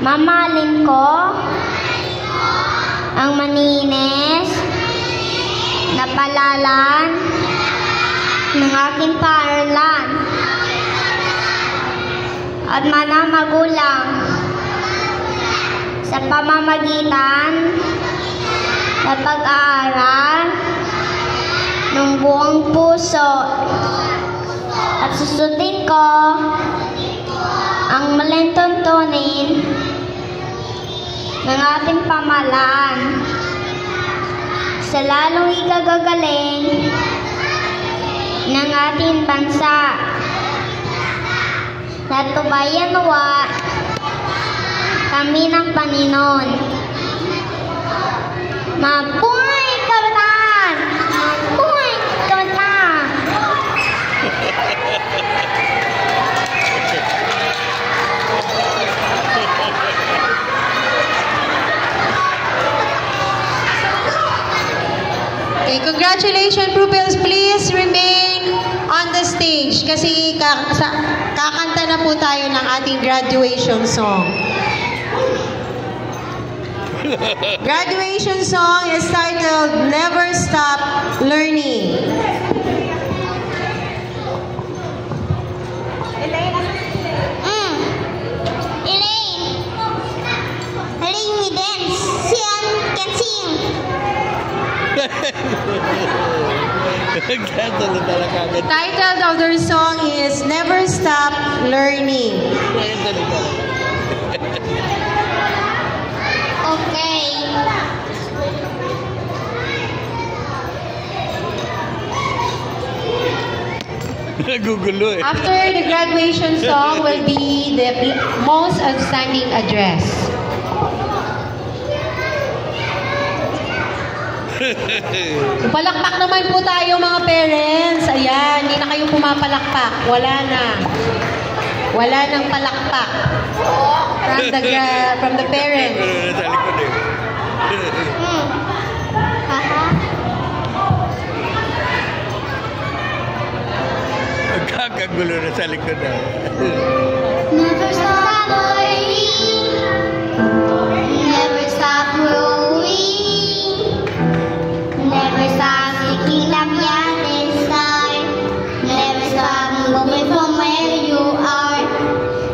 Mamahalin ko ang maninis na palalan ng aking paaralan at mga magulang sa pamamagitan ng pag-aaral ng buong puso at susundin ko ang maling tuntunin ng ating pamahalaan sa lalong ikagagaling ng ating bansa at tubayan nawa kami ng Panginoon. Mabuhay kabataan! Mabuhay kabataan! Okay, congratulations, pupils. Please remain on the stage kasi kakanta na po tayo ng ating graduation song. Graduation song is titled Never Stop Learning. Elaine, we dance. Sian can sing. The title of their song is Never Stop Learning. Okay. Nagugulo eh. After the graduation song will be the most outstanding address. Palakpak naman po tayo mga parents. Ayan, hindi na kayo pumapalakpak. Wala na. Wala nang palakpak. From the parents. Kakagulo na sa likod na. Never stop learning. Never stop growing. Never stop seeking the brightest star. Never stop moving from where you are.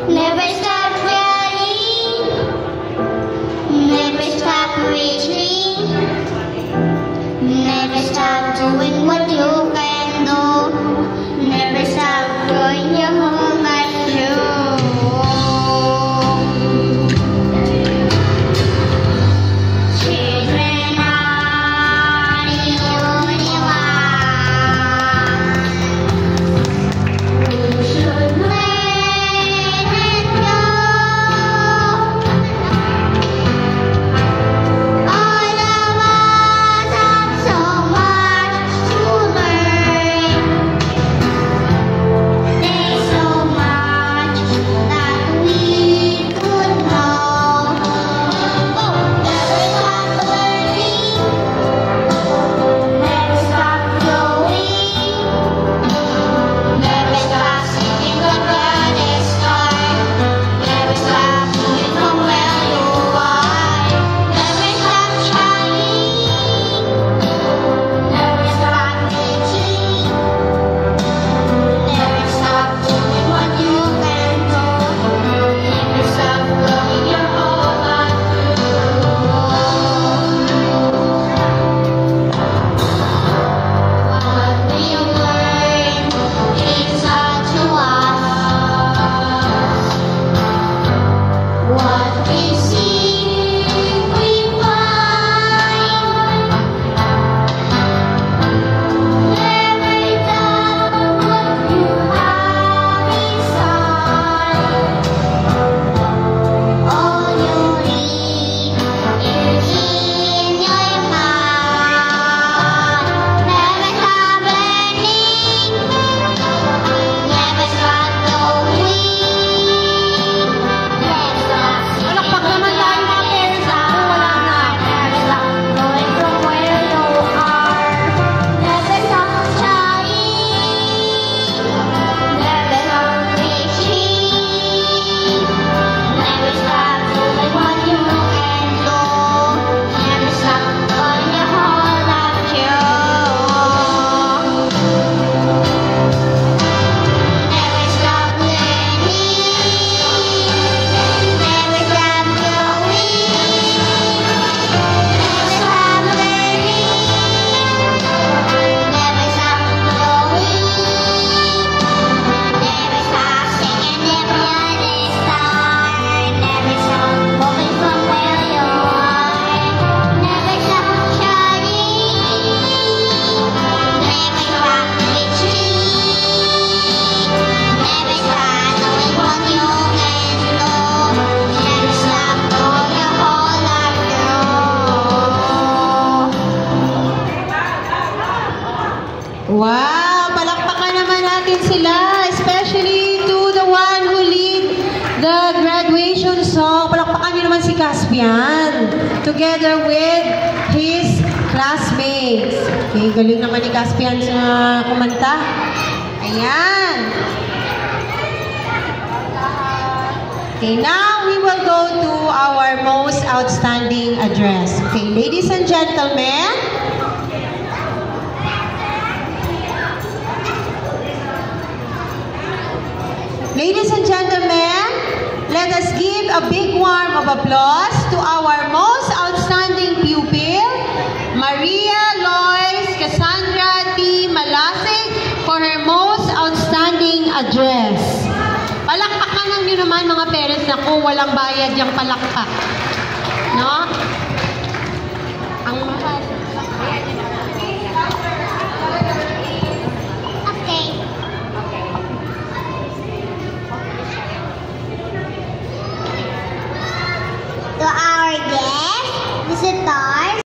Never stop trying. Never stop reaching. Never stop doing what you can do. Never stop doing your whole life through. Caspian, together with his classmates. Okay, galing naman ni Caspian sa kumanta. Ayan. Okay, now we will go to our most outstanding address. Okay, ladies and gentlemen, let us give a big warm of applause to our most outstanding pupil, Maria Lois Cassandra T. Malasig, for her most outstanding address. Palakpakan nyo naman mga parents na kung walang bayad yung palakpak. No? Ang mahal.